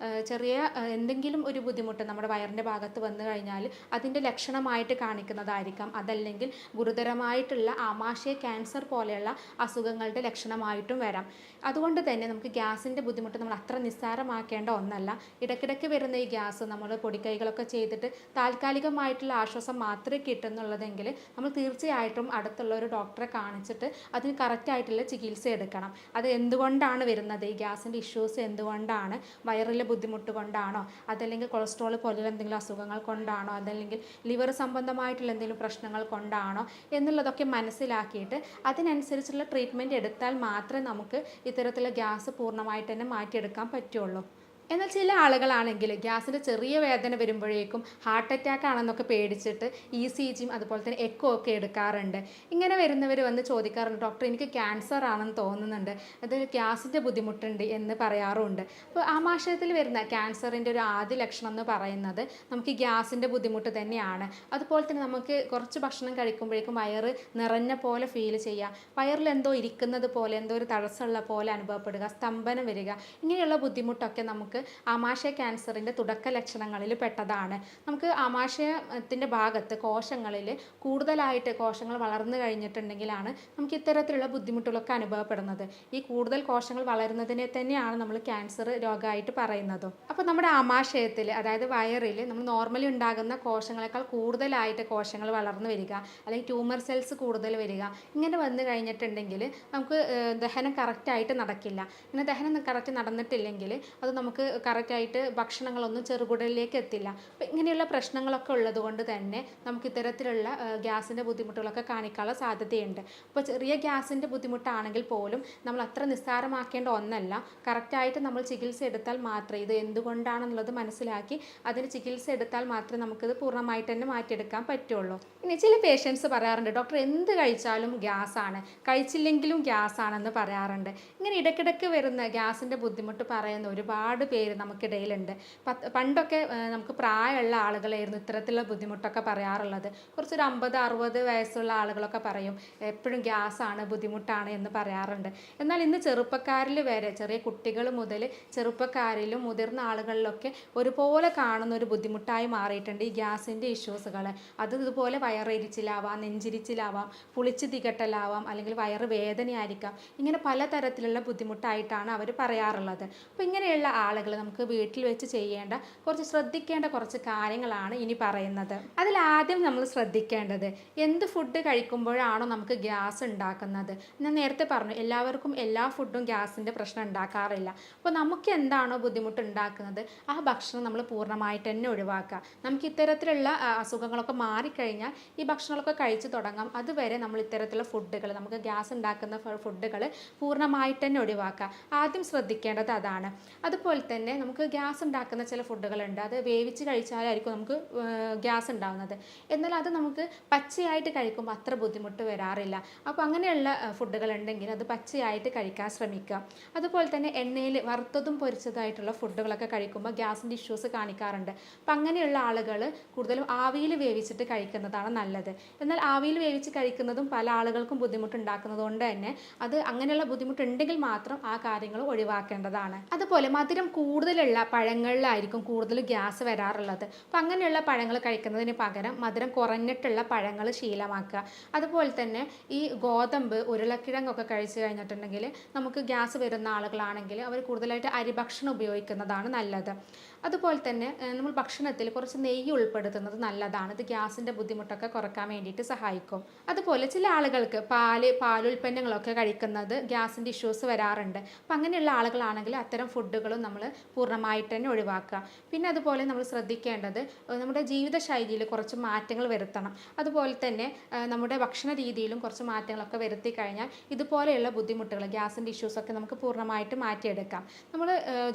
ചെറിയ എന്തെങ്കിലും ഒരു ബുദ്ധിമുട്ട് നമ്മുടെ വയറിൻ്റെ ഭാഗത്ത് വന്നു കഴിഞ്ഞാൽ അതിൻ്റെ ലക്ഷണമായിട്ട് കാണിക്കുന്നതായിരിക്കാം. അതല്ലെങ്കിൽ ഗുരുതരമായിട്ടുള്ള ആമാശയ ക്യാൻസർ പോലെയുള്ള അസുഖങ്ങളുടെ ലക്ഷണമായിട്ടും വരാം. അതുകൊണ്ട് തന്നെ നമുക്ക് ഗ്യാസിൻ്റെ ബുദ്ധിമുട്ട് നമ്മൾ അത്ര നിസ്സാരമാക്കേണ്ട ഒന്നല്ല. ഇടയ്ക്കിടയ്ക്ക് വരുന്ന ഈ ഗ്യാസ് നമ്മൾ പൊടിക്കൈകളൊക്കെ ചെയ്തിട്ട് താൽക്കാലികമായിട്ടുള്ള ആശ്വാസം മാത്രമേ കിട്ടുന്നുള്ളതെങ്കിൽ നമ്മൾ തീർച്ചയായിട്ടും അടുത്തുള്ള ഒരു ഡോക്ടറെ കാണിച്ചിട്ട് അതിന് കറക്റ്റായിട്ടുള്ള ചികിത്സ എടുക്കണം. അത് എന്തുകൊണ്ടാണ് വരുന്നത്, ഈ ഗ്യാസിൻ്റെ ഇഷ്യൂസ് എന്തുകൊണ്ടാണ്, വയറിലെ ബുദ്ധിമുട്ട് കൊണ്ടാണോ, അതല്ലെങ്കിൽ കൊളസ്ട്രോൾ പോലുള്ള എന്തെങ്കിലും അസുഖങ്ങൾ കൊണ്ടാണോ, അതല്ലെങ്കിൽ ലിവർ സംബന്ധമായിട്ടുള്ള എന്തെങ്കിലും പ്രശ്നങ്ങൾ കൊണ്ടാണോ എന്നുള്ളതൊക്കെ മനസ്സിലാക്കിയിട്ട് അതിനനുസരിച്ചുള്ള ട്രീറ്റ്മെൻറ്റ് എടുത്താൽ മാത്രമേ നമുക്ക് ഇത്തരത്തിലുള്ള ഗ്യാസ് പൂർണ്ണമായിട്ട് തന്നെ മാറ്റിയെടുക്കാൻ പറ്റുള്ളൂ. എന്നാൽ ചില ആളുകളാണെങ്കിൽ ഗ്യാസിൻ്റെ ചെറിയ വേദന വരുമ്പോഴേക്കും ഹാർട്ട് അറ്റാക്ക് ആണെന്നൊക്കെ പേടിച്ചിട്ട് ECGയും അതുപോലെ തന്നെ എക്കോ ഒക്കെ എടുക്കാറുണ്ട്. ഇങ്ങനെ വരുന്നവർ വന്ന് ചോദിക്കാറുണ്ട്, ഡോക്ടർ എനിക്ക് ക്യാൻസർ ആണെന്ന് തോന്നുന്നുണ്ട്, അത് ഗ്യാസിൻ്റെ ബുദ്ധിമുട്ടുണ്ട് എന്ന് പറയാറുമുണ്ട്. അപ്പോൾ ആമാശയത്തിൽ വരുന്ന ക്യാൻസറിൻ്റെ ഒരു ആദ്യ ലക്ഷണം എന്ന് പറയുന്നത് നമുക്ക് ഗ്യാസിൻ്റെ ബുദ്ധിമുട്ട് തന്നെയാണ്. അതുപോലെ തന്നെ നമുക്ക് കുറച്ച് ഭക്ഷണം കഴിക്കുമ്പോഴേക്കും വയറ് നിറഞ്ഞ പോലെ ഫീൽ ചെയ്യുക, വയറിൽ എന്തോ ഇരിക്കുന്നത് പോലെ, എന്തോ ഒരു തടസ്സമുള്ള പോലെ അനുഭവപ്പെടുക, സ്തംഭനം വരിക, ഇങ്ങനെയുള്ള ബുദ്ധിമുട്ടൊക്കെ നമുക്ക് ആമാശയ ക്യാൻസറിൻ്റെ തുടക്ക ലക്ഷണങ്ങളിൽ പെട്ടതാണ്. നമുക്ക് ആമാശയത്തിൻ്റെ ഭാഗത്ത് കോശങ്ങളിൽ കൂടുതലായിട്ട് കോശങ്ങൾ വളർന്നു കഴിഞ്ഞിട്ടുണ്ടെങ്കിലാണ് നമുക്ക് ഇത്തരത്തിലുള്ള ബുദ്ധിമുട്ടുകളൊക്കെ അനുഭവപ്പെടുന്നത്. ഈ കൂടുതൽ കോശങ്ങൾ വളരുന്നതിനെ തന്നെയാണ് നമ്മൾ ക്യാൻസർ രോഗമായിട്ട് പറയുന്നതും. അപ്പോൾ നമ്മുടെ ആമാശയത്തിൽ, അതായത് വയറിൽ നമ്മൾ നോർമലി ഉണ്ടാകുന്ന കോശങ്ങളെക്കാൾ കൂടുതലായിട്ട് കോശങ്ങൾ വളർന്നു വരിക, അല്ലെങ്കിൽ ട്യൂമർ സെൽസ് കൂടുതൽ വരിക, ഇങ്ങനെ വന്നു കഴിഞ്ഞിട്ടുണ്ടെങ്കിൽ നമുക്ക് ദഹനം കറക്റ്റായിട്ട് നടക്കില്ല. ഇങ്ങനെ ദഹനം കറക്റ്റ് നടന്നിട്ടില്ലെങ്കിൽ അത് നമുക്ക് കറക്റ്റായിട്ട് ഭക്ഷണങ്ങളൊന്നും ചെറുകുടലിലേക്ക് എത്തില്ല. അപ്പോൾ ഇങ്ങനെയുള്ള പ്രശ്നങ്ങളൊക്കെ ഉള്ളത് കൊണ്ട് തന്നെ നമുക്ക് ഇത്തരത്തിലുള്ള ഗ്യാസിൻ്റെ ബുദ്ധിമുട്ടുകളൊക്കെ കാണിക്കാനുള്ള സാധ്യതയുണ്ട്. അപ്പോൾ ചെറിയ ഗ്യാസിൻ്റെ ബുദ്ധിമുട്ടാണെങ്കിൽ പോലും നമ്മൾ അത്ര നിസ്സാരമാക്കേണ്ട ഒന്നല്ല. കറക്റ്റായിട്ട് നമ്മൾ ചികിത്സ എടുത്താൽ മാത്രമേ, ഇത് എന്തുകൊണ്ടാണെന്നുള്ളത് മനസ്സിലാക്കി അതിന് ചികിത്സ എടുത്താൽ മാത്രമേ നമുക്കിത് പൂർണ്ണമായിട്ട് തന്നെ മാറ്റിയെടുക്കാൻ പറ്റുള്ളൂ. ഇനി ചില പേഷ്യൻസ് പറയാറുണ്ട്, ഡോക്ടർ എന്ത് കഴിച്ചാലും ഗ്യാസാണ്, കഴിച്ചില്ലെങ്കിലും ഗ്യാസാണെന്ന് പറയാറുണ്ട്. ഇങ്ങനെ ഇടയ്ക്കിടയ്ക്ക് വരുന്ന ഗ്യാസിൻ്റെ ബുദ്ധിമുട്ട് പറയുന്ന ഒരുപാട് പേര് നമുക്കിടയിലുണ്ട്. പണ്ടൊക്കെ നമുക്ക് പ്രായമുള്ള ആളുകളായിരുന്നു ഇത്തരത്തിലുള്ള ബുദ്ധിമുട്ടൊക്കെ പറയാറുള്ളത്. കുറച്ചൊരു 50-60 വയസ്സുള്ള ആളുകളൊക്കെ പറയും എപ്പോഴും ഗ്യാസാണ്, ബുദ്ധിമുട്ടാണ് എന്ന് പറയാറുണ്ട്. എന്നാൽ ഇന്ന് ചെറുപ്പക്കാരിൽ വരെ, ചെറിയ കുട്ടികൾ മുതൽ ചെറുപ്പക്കാരിലും മുതിർന്ന ആളുകളിലൊക്കെ ഒരുപോലെ കാണുന്ന ഒരു ബുദ്ധിമുട്ടായി മാറിയിട്ടുണ്ട് ഈ ഗ്യാസിൻ്റെ ഇഷ്യൂസുകൾ. അത് ഇതുപോലെ വയറെരിച്ചിലാവാം, നെഞ്ചിരിച്ചിലാവാം, പുളിച്ച് തികട്ടലാവാം, അല്ലെങ്കിൽ വയറ് വേദനയായിരിക്കാം. ഇങ്ങനെ പലതരത്തിലുള്ള ബുദ്ധിമുട്ടായിട്ടാണ് അവർ പറയാറുള്ളത്. അപ്പോൾ ഇങ്ങനെയുള്ള ആളുകൾ നമുക്ക് വീട്ടിൽ വെച്ച് ചെയ്യേണ്ട കുറച്ച് ശ്രദ്ധിക്കേണ്ട കുറച്ച് കാര്യങ്ങളാണ് ഇനി പറയുന്നത്. അതിലാദ്യം നമ്മൾ ശ്രദ്ധിക്കേണ്ടത്, എന്ത് ഫുഡ് കഴിക്കുമ്പോഴാണോ നമുക്ക് ഗ്യാസ് ഉണ്ടാക്കുന്നത്. ഞാൻ നേരത്തെ പറഞ്ഞു എല്ലാവർക്കും എല്ലാ ഫുഡും ഗ്യാസിൻ്റെ പ്രശ്നം ഉണ്ടാക്കാറില്ല. അപ്പോൾ നമുക്ക് എന്താണോ ബുദ്ധിമുട്ട് ഉണ്ടാക്കുന്നത് ആ ഭക്ഷണം നമ്മൾ പൂർണ്ണമായിട്ട് തന്നെ ഒഴിവാക്കുക. നമുക്ക് ഇത്തരത്തിലുള്ള അസുഖങ്ങളൊക്കെ മാറിക്കഴിഞ്ഞാൽ ഈ ഭക്ഷണങ്ങളൊക്കെ കഴിച്ചു തുടങ്ങാം. അതുവരെ നമ്മൾ ഇത്തരത്തിലുള്ള ഫുഡുകൾ, നമുക്ക് ഗ്യാസ് ഉണ്ടാക്കുന്ന ഫുഡുകൾ പൂർണ്ണമായിട്ട് തന്നെ ഒഴിവാക്കുക. ആദ്യം ശ്രദ്ധിക്കേണ്ടത് അതാണ്. അതുപോലെ തന്നെ നമുക്ക് ഗ്യാസ് ഉണ്ടാക്കുന്ന ചില ഫുഡുകളുണ്ട്, അത് വേവിച്ച് കഴിച്ചാലായിരിക്കും നമുക്ക് ഗ്യാസ് ഉണ്ടാകുന്നത്. എന്നാൽ അത് നമുക്ക് പച്ചയായിട്ട് കഴിക്കുമ്പോൾ അത്ര ബുദ്ധിമുട്ട് വരാറില്ല. അപ്പോൾ അങ്ങനെയുള്ള ഫുഡുകൾ ഉണ്ടെങ്കിൽ അത് പച്ചയായിട്ട് കഴിക്കാൻ ശ്രമിക്കുക. അതുപോലെ തന്നെ എണ്ണയിൽ വറുത്തതും പൊരിച്ചതായിട്ടുള്ള ഫുഡുകളൊക്കെ കഴിക്കുമ്പോൾ ഗ്യാസിൻ്റെ ഇഷ്യൂസ് കാണിക്കാറുണ്ട്. അപ്പം അങ്ങനെയുള്ള ആളുകൾ കൂടുതലും ആവിയിൽ വേവിച്ചിട്ട് കഴിക്കുന്നതാണ് നല്ലത്. എന്നാൽ ആവിയിൽ വേവിച്ച് കഴിക്കുന്നതും പല ആളുകൾക്കും ബുദ്ധിമുട്ടുണ്ടാക്കുന്നത് കൊണ്ട് തന്നെ അത് അങ്ങനെയുള്ള ബുദ്ധിമുട്ടുണ്ടെങ്കിൽ മാത്രം ആ കാര്യങ്ങൾ ഒഴിവാക്കേണ്ടതാണ്. അതുപോലെ മധുരം കൂടുതലുള്ള പഴങ്ങളിലായിരിക്കും കൂടുതൽ ഗ്യാസ് വരാറുള്ളത്. അപ്പം അങ്ങനെയുള്ള പഴങ്ങൾ കഴിക്കുന്നതിന് പകരം മധുരം കുറഞ്ഞിട്ടുള്ള പഴങ്ങൾ ശീലമാക്കുക. അതുപോലെ തന്നെ ഈ ഗോതമ്പ്, ഉരുളക്കിഴങ്ങൊക്കെ കഴിച്ച് കഴിഞ്ഞിട്ടുണ്ടെങ്കിൽ നമുക്ക് ഗ്യാസ് വരുന്ന ആളുകളാണെങ്കിൽ അവർ കൂടുതലായിട്ട് അരിഭക്ഷണം ഉപയോഗിക്കുന്നതാണ് നല്ലത്. അതുപോലെ തന്നെ നമ്മൾ ഭക്ഷണത്തിൽ കുറച്ച് നെയ്യ് ഉൾപ്പെടുത്തുന്നത് നല്ലതാണ്. ഇത് ഗ്യാസിൻ്റെ ബുദ്ധിമുട്ടൊക്കെ കുറക്കാൻ വേണ്ടിയിട്ട് സഹായിക്കും. അതുപോലെ ചില ആളുകൾക്ക് പാലുൽപ്പന്നങ്ങളൊക്കെ കഴിക്കുന്നത് ഗ്യാസിൻ്റെ ഇഷ്യൂസ് വരാറുണ്ട്. അപ്പം അങ്ങനെയുള്ള ആളുകളാണെങ്കിൽ അത്തരം ഫുഡുകളും നമ്മൾ പൂർണ്ണമായിട്ട് തന്നെ ഒഴിവാക്കുക. പിന്നെ അതുപോലെ നമ്മൾ ശ്രദ്ധിക്കേണ്ടത് നമ്മുടെ ജീവിതശൈലിയിൽ കുറച്ച് മാറ്റങ്ങൾ വരുത്തണം. അതുപോലെ തന്നെ നമ്മുടെ ഭക്ഷണ രീതിയിലും കുറച്ച് മാറ്റങ്ങളൊക്കെ വരുത്തി കഴിഞ്ഞാൽ ഇതുപോലെയുള്ള ബുദ്ധിമുട്ടുകൾ, ഗ്യാസിൻ്റെ ഇഷ്യൂസൊക്കെ നമുക്ക് പൂർണ്ണമായിട്ട് മാറ്റിയെടുക്കാം. നമ്മൾ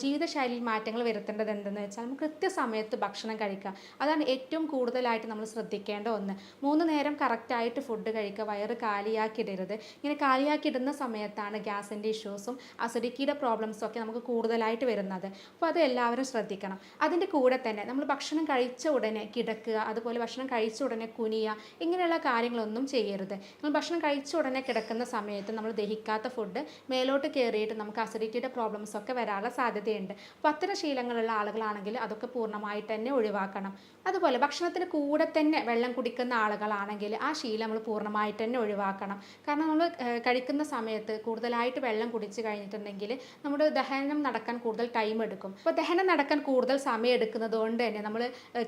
ജീവിതശൈലിയിൽ മാറ്റങ്ങൾ വരുത്തേണ്ടത് എന്തെന്ന് വെച്ചാൽ നമുക്ക് കൃത്യസമയത്ത് ഭക്ഷണം കഴിക്കുക. അതാണ് ഏറ്റവും കൂടുതലായിട്ട് നമ്മൾ ശ്രദ്ധിക്കേണ്ട ഒന്ന്. 3 നേരം കറക്റ്റായിട്ട് ഫുഡ് കഴിക്കുക. വയറ് കാലിയാക്കിയിടരുത്. ഇങ്ങനെ കാലിയാക്കിയിടുന്ന സമയത്താണ് ഗ്യാസിൻ്റെ ഇഷ്യൂസും അസിഡിറ്റിയുടെ പ്രോബ്ലംസും ഒക്കെ നമുക്ക് കൂടുതലായിട്ട് വരുന്നത്. അപ്പോൾ അത് എല്ലാവരും ശ്രദ്ധിക്കണം. അതിൻ്റെ കൂടെ തന്നെ നമ്മൾ ഭക്ഷണം കഴിച്ച ഉടനെ കിടക്കുക, അതുപോലെ ഭക്ഷണം കഴിച്ച ഉടനെ കുനിയുക, ഇങ്ങനെയുള്ള കാര്യങ്ങളൊന്നും ചെയ്യരുത്. നമ്മൾ ഭക്ഷണം കഴിച്ച ഉടനെ കിടക്കുന്ന സമയത്ത് നമ്മൾ ദഹിക്കാത്ത ഫുഡ് മേലോട്ട് കയറിയിട്ട് നമുക്ക് അസിഡിറ്റിയുടെ പ്രോബ്ലംസ് ഒക്കെ വരാനുള്ള സാധ്യതയുണ്ട്. അപ്പോൾ അത്തരം ശീലങ്ങളുള്ള ആളുകളാണെങ്കിൽ അതൊക്കെ പൂർണ്ണമായിട്ട് തന്നെ ഒഴിവാക്കണം. അതുപോലെ ഭക്ഷണത്തിന് കൂടെ തന്നെ വെള്ളം കുടിക്കുന്ന ആളുകളാണെങ്കിൽ ആ ശീലം നമ്മൾ പൂർണ്ണമായിട്ട് തന്നെ ഒഴിവാക്കണം. കാരണം നമ്മൾ കഴിക്കുന്ന സമയത്ത് കൂടുതലായിട്ട് വെള്ളം കുടിച്ച് കഴിഞ്ഞിട്ടുണ്ടെങ്കിൽ നമ്മുടെ ദഹനം നടക്കാൻ കൂടുതൽ ടൈം എടുക്കും. അപ്പോൾ ദഹനം നടക്കാൻ കൂടുതൽ സമയം എടുക്കുന്നത് കൊണ്ട് തന്നെ നമ്മൾ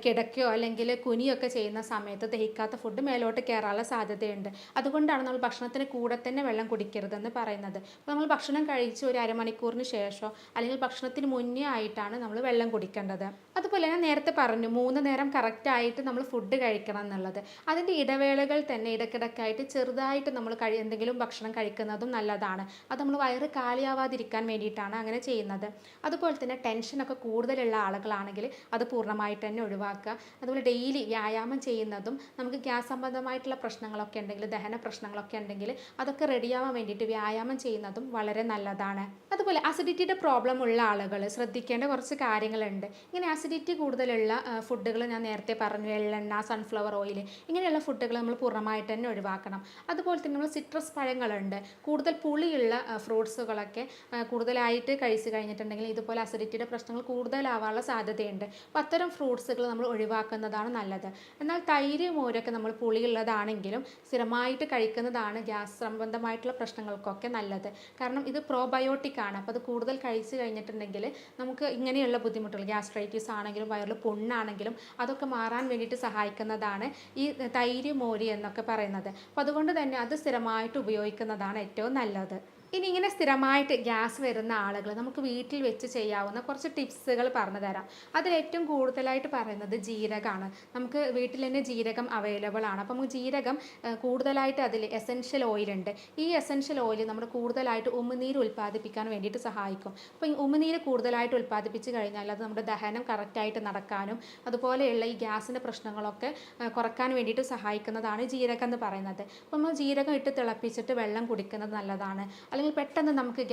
കിടക്കുകയോ അല്ലെങ്കിൽ കുനിയൊക്കെ ചെയ്യുന്ന സമയത്ത് ദഹിക്കാത്ത ഫുഡ് മേലോട്ട് കയറാനുള്ള സാധ്യതയുണ്ട്. അതുകൊണ്ടാണ് നമ്മൾ ഭക്ഷണത്തിന് കൂടെ തന്നെ വെള്ളം കുടിക്കരുതെന്ന് പറയുന്നത്. അപ്പോൾ നമ്മൾ ഭക്ഷണം കഴിച്ച് ഒരു അരമണിക്കൂറിന് ശേഷമോ അല്ലെങ്കിൽ ഭക്ഷണത്തിന് മുന്നേ ആയിട്ടാണ് നമ്മൾ വെള്ളം കുടിക്കേണ്ടത്. അതുപോലെ ഞാൻ നേരത്തെ പറഞ്ഞു 3 നേരം കറക്റ്റായിട്ട് നമ്മൾ ഫുഡ് കഴിക്കണം എന്നുള്ളത്. അതിൻ്റെ ഇടവേളകൾ തന്നെ ഇടയ്ക്കിടയ്ക്കായിട്ട് ചെറുതായിട്ട് നമ്മൾ എന്തെങ്കിലും ഭക്ഷണം കഴിക്കുന്നതും നല്ലതാണ്. അത് നമ്മൾ വയറ് കാലിയാവാതിരിക്കാൻ വേണ്ടിയിട്ടാണ് അങ്ങനെ ചെയ്യുന്നത്. അതുപോലെ തന്നെ ടെൻഷനൊക്കെ കൂടുതലുള്ള ആളുകളാണെങ്കിൽ അത് പൂർണ്ണമായിട്ട് തന്നെ ഒഴിവാക്കുക. അതുപോലെ ഡെയിലി വ്യായാമം ചെയ്യുന്നതും നമുക്ക് ഗ്യാസ് സംബന്ധമായിട്ടുള്ള പ്രശ്നങ്ങളൊക്കെ ഉണ്ടെങ്കിൽ, ദഹന പ്രശ്നങ്ങളൊക്കെ ഉണ്ടെങ്കിൽ അതൊക്കെ റെഡിയാവാൻ വേണ്ടിയിട്ട് വ്യായാമം ചെയ്യുന്നതും വളരെ നല്ലതാണ്. അതുപോലെ അസിഡിറ്റിയുടെ പ്രോബ്ലം ഉള്ള ആളുകൾ ശ്രദ്ധിക്കേണ്ട കുറച്ച് കാര്യങ്ങളുണ്ട്. ഇങ്ങനെ അസിഡിറ്റി കൂടുതലുള്ള ഫുഡുകൾ ഞാൻ നേരത്തെ പറഞ്ഞു, എള്ളെണ്ണ, സൺഫ്ലവർ ഓയിൽ, ഇങ്ങനെയുള്ള ഫുഡുകൾ നമ്മൾ പൂർണ്ണമായിട്ട് തന്നെ ഒഴിവാക്കണം. അതുപോലെ തന്നെ നമ്മൾ സിട്രസ് പഴങ്ങളുണ്ട്, കൂടുതൽ പുളിയുള്ള ഫ്രൂട്ട്സുകളൊക്കെ കൂടുതലായിട്ട് കഴിച്ച് കഴിഞ്ഞിട്ടുണ്ടെങ്കിൽ ഇതുപോലെ അസിഡിറ്റിയുടെ പ്രശ്നങ്ങൾ കൂടുതലാവാനുള്ള സാധ്യതയുണ്ട്. അപ്പോൾ അത്തരം ഫ്രൂട്ട്സുകൾ നമ്മൾ ഒഴിവാക്കുന്നതാണ് നല്ലത്. എന്നാൽ തൈര്, മോരൊക്കെ നമ്മൾ പുളിയുള്ളതാണെങ്കിലും സ്ഥിരമായിട്ട് കഴിക്കുന്നതാണ് ഗ്യാസ് സംബന്ധമായിട്ടുള്ള പ്രശ്നങ്ങൾക്കൊക്കെ നല്ലത്. കാരണം ഇത് പ്രോബയോട്ടിക് ആണ്. അപ്പോൾ അത് കൂടുതൽ കഴിച്ച് കഴിഞ്ഞിട്ടുണ്ടെങ്കിൽ നമുക്ക് ഇങ്ങനെയുള്ള ബുദ്ധിമുട്ടുകൾ, ഗ്യാസ്ട്രൈറ്റിസ് ആണെങ്കിലും വയറിൽ പുണ്ണാണെങ്കിലും അതൊക്കെ മാറാൻ വേണ്ടിയിട്ട് സഹായിക്കുന്നതാണ് ഈ തൈര്, മോര് എന്നൊക്കെ പറയുന്നത്. അപ്പോൾ അതുകൊണ്ട് തന്നെ അത് സ്ഥിരമായിട്ട് ഉപയോഗിക്കുന്നതാണ് ഏറ്റവും നല്ലത്. ഇനി ഇങ്ങനെ സ്ഥിരമായിട്ട് ഗ്യാസ് വരുന്ന ആളുകൾ നമുക്ക് വീട്ടിൽ വെച്ച് ചെയ്യാവുന്ന കുറച്ച് ടിപ്സുകൾ പറഞ്ഞു തരാം. അതിൽ ഏറ്റവും കൂടുതലായിട്ട് പറയുന്നത് ജീരകമാണ്. നമുക്ക് വീട്ടിൽ തന്നെ ജീരകം അവൈലബിൾ ആണ്. അപ്പോൾ നമുക്ക് ജീരകം കൂടുതലായിട്ട് അതിൽ എസെൻഷ്യൽ ഓയിലുണ്ട്. ഈ എസെൻഷ്യൽ ഓയിൽ നമ്മൾ കൂടുതലായിട്ട് ഉമിനീര് ഉൽപ്പാദിപ്പിക്കാൻ വേണ്ടിയിട്ട് സഹായിക്കും. അപ്പോൾ ഈ ഉമിനീര് കൂടുതലായിട്ട് ഉൽപ്പാദിപ്പിച്ച് കഴിഞ്ഞാൽ അത് നമ്മുടെ ദഹനം കറക്റ്റായിട്ട് നടക്കാനും അതുപോലെയുള്ള ഈ ഗ്യാസിൻ്റെ പ്രശ്നങ്ങളൊക്കെ കുറക്കാൻ വേണ്ടിയിട്ട് സഹായിക്കുന്നതാണ് ജീരകം എന്ന് പറയുന്നത്. അപ്പോൾ നമ്മൾ ജീരകം ഇട്ട് തിളപ്പിച്ചിട്ട് വെള്ളം കുടിക്കുന്നത് നല്ലതാണ്. അല്ലെങ്കിൽ അല്ലെങ്കിൽ പെട്ടെന്ന് നമുക്ക്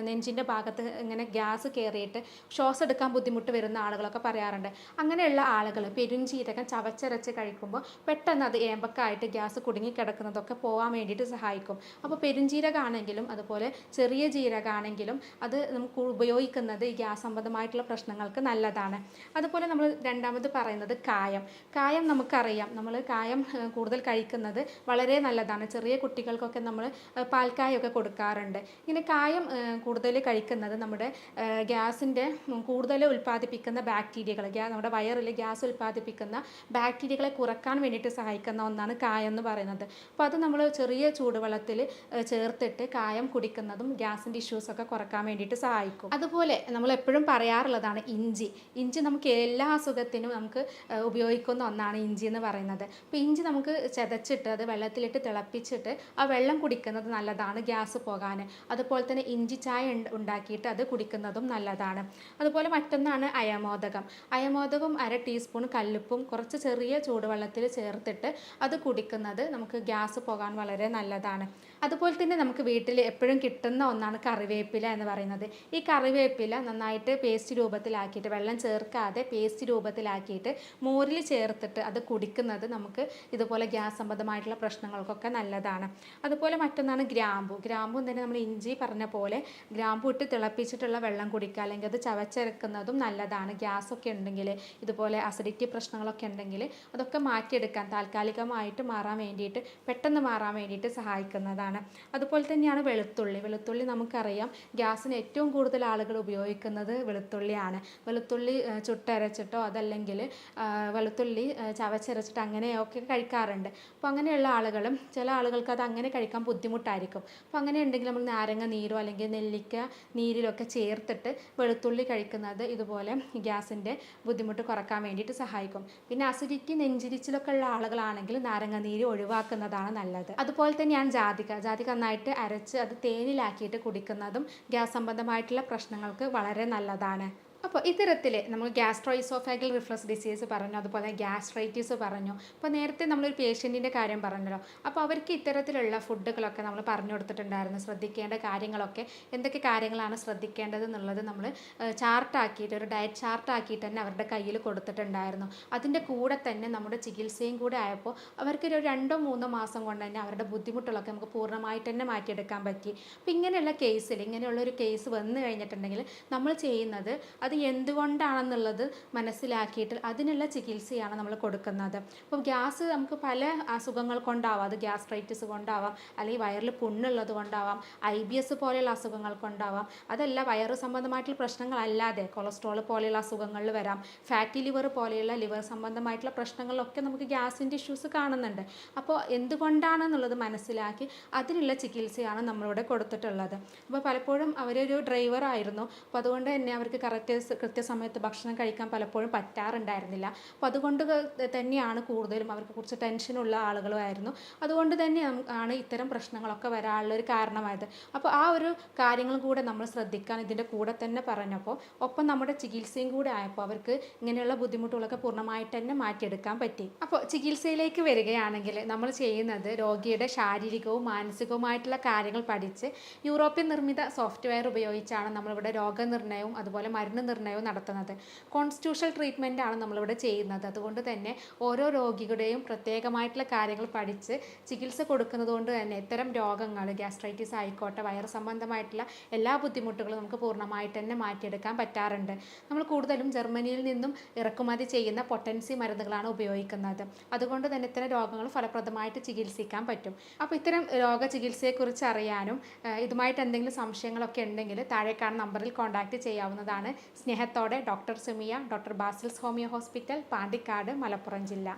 നെഞ്ചിൻ്റെ ഭാഗത്ത് ഇങ്ങനെ ഗ്യാസ് കയറിയിട്ട് ശ്വാസം എടുക്കാൻ ബുദ്ധിമുട്ട് വരുന്ന ആളുകളൊക്കെ പറയാറുണ്ട്. അങ്ങനെയുള്ള ആളുകൾ പെരുംജീരകം ചവച്ചരച്ച് കഴിക്കുമ്പോൾ പെട്ടെന്ന് അത് ഏമ്പക്കായിട്ട് ഗ്യാസ് കുടുങ്ങിക്കിടക്കുന്നതൊക്കെ പോകാൻ വേണ്ടിയിട്ട് സഹായിക്കും. അപ്പോൾ പെരുംജീരകമാണെങ്കിലും അതുപോലെ ചെറിയ ജീരകമാണെങ്കിലും അത് നമുക്ക് ഉപയോഗിക്കുന്നത് ഈ ഗ്യാസ് സംബന്ധമായിട്ടുള്ള പ്രശ്നങ്ങൾക്ക് നല്ലതാണ്. അതുപോലെ നമ്മൾ രണ്ടാമത് പറയുന്നത് കായം നമുക്കറിയാം. നമ്മൾ കായം കൂടുതൽ കഴിക്കുന്നത് വളരെ നല്ലതാണ്. ചെറിയ കുട്ടികൾക്കൊക്കെ നമ്മൾ പാൽക്കായൊക്കെ കൊടുക്കാറുണ്ട്. ഇങ്ങനെ കായം കൂടുതൽ കഴിക്കുന്നത് നമ്മുടെ ഗ്യാസിൻ്റെ കൂടുതൽ ഉൽപ്പാദിപ്പിക്കുന്ന ബാക്ടീരിയകൾ നമ്മുടെ വയറിൽ ഗ്യാസ് ഉൽപ്പാദിപ്പിക്കുന്ന ബാക്ടീരിയകളെ കുറക്കാൻ വേണ്ടിയിട്ട് സഹായിക്കുന്ന ഒന്നാണ് കായം എന്ന് പറയുന്നത്. അപ്പോൾ അത് നമ്മൾ ചെറിയ ചൂടുവെള്ളത്തിൽ ചേർത്തിട്ട് കായം കുടിക്കുന്നതും ഗ്യാസിൻ്റെ ഇഷ്യൂസൊക്കെ കുറക്കാൻ വേണ്ടിയിട്ട് സഹായിക്കും. അതുപോലെ നമ്മൾ എപ്പോഴും പറയാറുള്ളതാണ് ഇഞ്ചി നമുക്ക് എല്ലാ അസുഖത്തിനും നമുക്ക് ഉപയോഗിക്കുന്ന ഒന്നാണ് ഇഞ്ചി എന്ന് പറയുന്നത്. അപ്പോൾ ഇഞ്ചി നമുക്ക് ചതച്ചിട്ട് അത് വെള്ളത്തിലിട്ട് തിളപ്പിച്ചിട്ട് ആ വെള്ളം കുടിക്കുന്നത് നല്ലതാണ് ഗ്യാസ് പോകാൻ. അതുപോലെ തന്നെ ഇഞ്ചി ചായ ഉണ്ടാക്കിയിട്ട് അത് കുടിക്കുന്നതും നല്ലതാണ്. അതുപോലെ മറ്റൊന്നാണ് അയമോദകം 1/2 ടീസ്പൂൺ കല്ലുപ്പും കുറച്ച് ചെറിയ ചൂടുവെള്ളത്തിൽ ചേർത്തിട്ട് അത് കുടിക്കുന്നത് നമുക്ക് ഗ്യാസ് പോകാൻ വളരെ നല്ലതാണ്. അതുപോലെ തന്നെ നമുക്ക് വീട്ടിൽ എപ്പോഴും കിട്ടുന്ന ഒന്നാണ് കറിവേപ്പില എന്ന് പറയുന്നത്. ഈ കറിവേപ്പില നന്നായിട്ട് പേസ്റ്റ് രൂപത്തിലാക്കിയിട്ട് വെള്ളം ചേർക്കാതെ പേസ്റ്റ് രൂപത്തിലാക്കിയിട്ട് മോരിൽ ചേർത്തിട്ട് അത് കുടിക്കുന്നത് നമുക്ക് ഇതുപോലെ ഗ്യാസ് സംബന്ധമായിട്ടുള്ള പ്രശ്നങ്ങൾക്കൊക്കെ നല്ലതാണ്. അതുപോലെ മറ്റൊന്നാണ് ഗ്രാമ്പു തന്നെ നമ്മൾ ഇഞ്ചി പറഞ്ഞ പോലെ ഗ്രാമ്പു ഇട്ട് തിളപ്പിച്ചിട്ടുള്ള വെള്ളം കുടിക്കുക, അല്ലെങ്കിൽ അത് ചവച്ചരക്കുന്നതും നല്ലതാണ്. ഗ്യാസൊക്കെ ഉണ്ടെങ്കിൽ ഇതുപോലെ അസിഡിറ്റി പ്രശ്നങ്ങളൊക്കെ ഉണ്ടെങ്കിൽ അതൊക്കെ മാറ്റിയെടുക്കാൻ താൽക്കാലികമായിട്ട് പെട്ടെന്ന് മാറാൻ വേണ്ടിയിട്ട് സഹായിക്കുന്നതാണ്. അതുപോലെ തന്നെയാണ് വെളുത്തുള്ളി നമുക്കറിയാം ഗ്യാസിന് ഏറ്റവും കൂടുതൽ ആളുകൾ ഉപയോഗിക്കുന്നത് വെളുത്തുള്ളിയാണ്. വെളുത്തുള്ളി ചുട്ടരച്ചിട്ടോ അതല്ലെങ്കിൽ വെളുത്തുള്ളി ചവച്ചരച്ചിട്ട് അങ്ങനെയൊക്കെ കഴിക്കാറുണ്ട്. അപ്പോൾ അങ്ങനെയുള്ള ആളുകളും ചില ആളുകൾക്ക് അത് അങ്ങനെ കഴിക്കാൻ ബുദ്ധിമുട്ടായിരിക്കും. അപ്പോൾ അങ്ങനെ ഉണ്ടെങ്കിൽ നമ്മൾ നാരങ്ങ നീരോ അല്ലെങ്കിൽ നെല്ലിക്ക നീരിലൊക്കെ ചേർത്തിട്ട് വെളുത്തുള്ളി കഴിക്കുന്നത് ഇതുപോലെ ഗ്യാസിൻ്റെ ബുദ്ധിമുട്ട് കുറക്കാൻ വേണ്ടിയിട്ട് സഹായിക്കും. പിന്നെ അസിഡിറ്റി നെഞ്ചിരിച്ചിലൊക്കെ ഉള്ള ആളുകളാണെങ്കിൽ നാരങ്ങ നീര് ഒഴിവാക്കുന്നതാണ് നല്ലത്. അതുപോലെ തന്നെയാണ് ജാതിക്ക നന്നായിട്ട് അരച്ച് അത് തേനിലാക്കിയിട്ട് കുടിക്കുന്നതും ഗ്യാസ് സംബന്ധമായിട്ടുള്ള പ്രശ്നങ്ങൾക്ക് വളരെ നല്ലതാണ്. അപ്പോൾ ഇത്തരത്തിൽ നമ്മൾ ഗ്യാസ്ട്രോഇസോഫാഗൽ റിഫ്ലക്സ് ഡിസീസ് പറഞ്ഞു, അതുപോലെ ഗ്യാസ്ട്രൈറ്റിസ് പറഞ്ഞു. അപ്പോൾ നേരത്തെ നമ്മളൊരു പേഷ്യൻറ്റിൻ്റെ കാര്യം പറഞ്ഞല്ലോ. അപ്പോൾ അവർക്ക് ഇത്തരത്തിലുള്ള ഫുഡുകളൊക്കെ നമ്മൾ പറഞ്ഞു കൊടുത്തിട്ടുണ്ടായിരുന്നു. ശ്രദ്ധിക്കേണ്ട കാര്യങ്ങളൊക്കെ എന്തൊക്കെ കാര്യങ്ങളാണ് ശ്രദ്ധിക്കേണ്ടത് എന്നുള്ളത് നമ്മൾ ചാർട്ടാക്കിയിട്ട് ഒരു ഡയറ്റ് ചാർട്ടാക്കിയിട്ട് തന്നെ അവരുടെ കയ്യിൽ കൊടുത്തിട്ടുണ്ടായിരുന്നു. അതിൻ്റെ കൂടെ തന്നെ നമ്മുടെ ചികിത്സയും കൂടെ ആയപ്പോൾ അവർക്ക് ഒരു 2-3 മാസം കൊണ്ട് തന്നെ അവരുടെ ബുദ്ധിമുട്ടുകളൊക്കെ നമുക്ക് പൂർണ്ണമായിട്ട് തന്നെ മാറ്റിയെടുക്കാൻ പറ്റി. അപ്പോൾ ഇങ്ങനെയുള്ളൊരു കേസ് വന്നു കഴിഞ്ഞിട്ടുണ്ടെങ്കിൽ നമ്മൾ ചെയ്യുന്നത് അത് എന്തുകൊണ്ടാണെന്നുള്ളത് മനസ്സിലാക്കിയിട്ട് അതിനുള്ള ചികിത്സയാണ് നമ്മൾ കൊടുക്കുന്നത്. അപ്പോൾ ഗ്യാസ് നമുക്ക് പല അസുഖങ്ങൾ കൊണ്ടാവാം. അത് ഗ്യാസ്ട്രൈറ്റിസ് കൊണ്ടാവാം, അല്ലെങ്കിൽ വയറിൽ പുണ്ണുള്ളത് കൊണ്ടാവാം, IBS പോലെയുള്ള അസുഖങ്ങൾ കൊണ്ടാവാം. അതല്ല വയറ് സംബന്ധമായിട്ടുള്ള പ്രശ്നങ്ങളല്ലാതെ കൊളസ്ട്രോൾ പോലെയുള്ള അസുഖങ്ങളിൽ വരാം, ഫാറ്റി ലിവർ പോലെയുള്ള ലിവർ സംബന്ധമായിട്ടുള്ള പ്രശ്നങ്ങളിലൊക്കെ നമുക്ക് ഗ്യാസിൻ്റെ ഇഷ്യൂസ് കാണുന്നുണ്ട്. അപ്പോൾ എന്തുകൊണ്ടാണെന്നുള്ളത് മനസ്സിലാക്കി അതിനുള്ള ചികിത്സയാണ് നമ്മളിവിടെ കൊടുത്തിട്ടുള്ളത്. അപ്പോൾ പലപ്പോഴും അവരൊരു ഡ്രൈവറായിരുന്നു. അപ്പോൾ അതുകൊണ്ട് തന്നെ അവർക്ക് കൃത്യസമയത്ത് ഭക്ഷണം കഴിക്കാൻ പലപ്പോഴും പറ്റാറുണ്ടായിരുന്നില്ല. അപ്പോൾ അതുകൊണ്ട് തന്നെയാണ് കൂടുതലും അവർക്ക് കുറച്ച് ടെൻഷനുള്ള ആളുകളുമായിരുന്നു. അതുകൊണ്ട് തന്നെ ആണ് ഇത്തരം പ്രശ്നങ്ങളൊക്കെ വരാനുള്ളൊരു കാരണമായത്. അപ്പോൾ ആ ഒരു കാര്യങ്ങളും കൂടെ നമ്മൾ ശ്രദ്ധിക്കാൻ ഇതിൻ്റെ കൂടെ തന്നെ പറഞ്ഞപ്പോൾ ഒപ്പം നമ്മുടെ ചികിത്സയും കൂടെ ആയപ്പോൾ അവർക്ക് ഇങ്ങനെയുള്ള ബുദ്ധിമുട്ടുകളൊക്കെ പൂർണ്ണമായിട്ട് തന്നെ മാറ്റിയെടുക്കാൻ പറ്റി. അപ്പോൾ ചികിത്സയിലേക്ക് വരികയാണെങ്കിൽ നമ്മൾ ചെയ്യുന്നത് രോഗിയുടെ ശാരീരികവും മാനസികവുമായിട്ടുള്ള കാര്യങ്ങൾ പഠിച്ച് യൂറോപ്യൻ നിർമ്മിത സോഫ്റ്റ്വെയർ ഉപയോഗിച്ചാണ് നമ്മളിവിടെ രോഗനിർണയവും അതുപോലെ മരുന്ന് നിർണയവും നടത്തുന്നത്. കോൺസ്റ്റിറ്റ്യൂഷണൽ ട്രീറ്റ്മെൻ്റ് ആണ് നമ്മളിവിടെ ചെയ്യുന്നത്. അതുകൊണ്ട് തന്നെ ഓരോ രോഗിയുടെയും പ്രത്യേകമായിട്ടുള്ള കാര്യങ്ങൾ പഠിച്ച് ചികിത്സ കൊടുക്കുന്നത് കൊണ്ട് തന്നെ ഇത്തരം രോഗങ്ങൾ ഗ്യാസ്ട്രൈറ്റിസ് ആയിക്കോട്ടെ വയറ് സംബന്ധമായിട്ടുള്ള എല്ലാ ബുദ്ധിമുട്ടുകളും നമുക്ക് പൂർണ്ണമായിട്ട് തന്നെ മാറ്റിയെടുക്കാൻ പറ്റാറുണ്ട്. നമ്മൾ കൂടുതലും ജർമ്മനിയിൽ നിന്നും ഇറക്കുമതി ചെയ്യുന്ന പൊട്ടൻസി മരുന്നുകളാണ് ഉപയോഗിക്കുന്നത്. അതുകൊണ്ട് തന്നെ ഇത്തരം രോഗങ്ങൾ ഫലപ്രദമായിട്ട് ചികിത്സിക്കാൻ പറ്റും. അപ്പോൾ ഇത്തരം രോഗ ചികിത്സയെക്കുറിച്ച് അറിയാനും ഇതുമായിട്ട് എന്തെങ്കിലും സംശയങ്ങളൊക്കെ ഉണ്ടെങ്കിൽ താഴെ കാണുന്ന നമ്പറിൽ കോൺടാക്റ്റ് ചെയ്യാവുന്നതാണ്. സ്നേഹത്തോടെ doctor Sumiya, doctor Basil's homeo hospital, Pandikkad, Malappuram ജില്ല.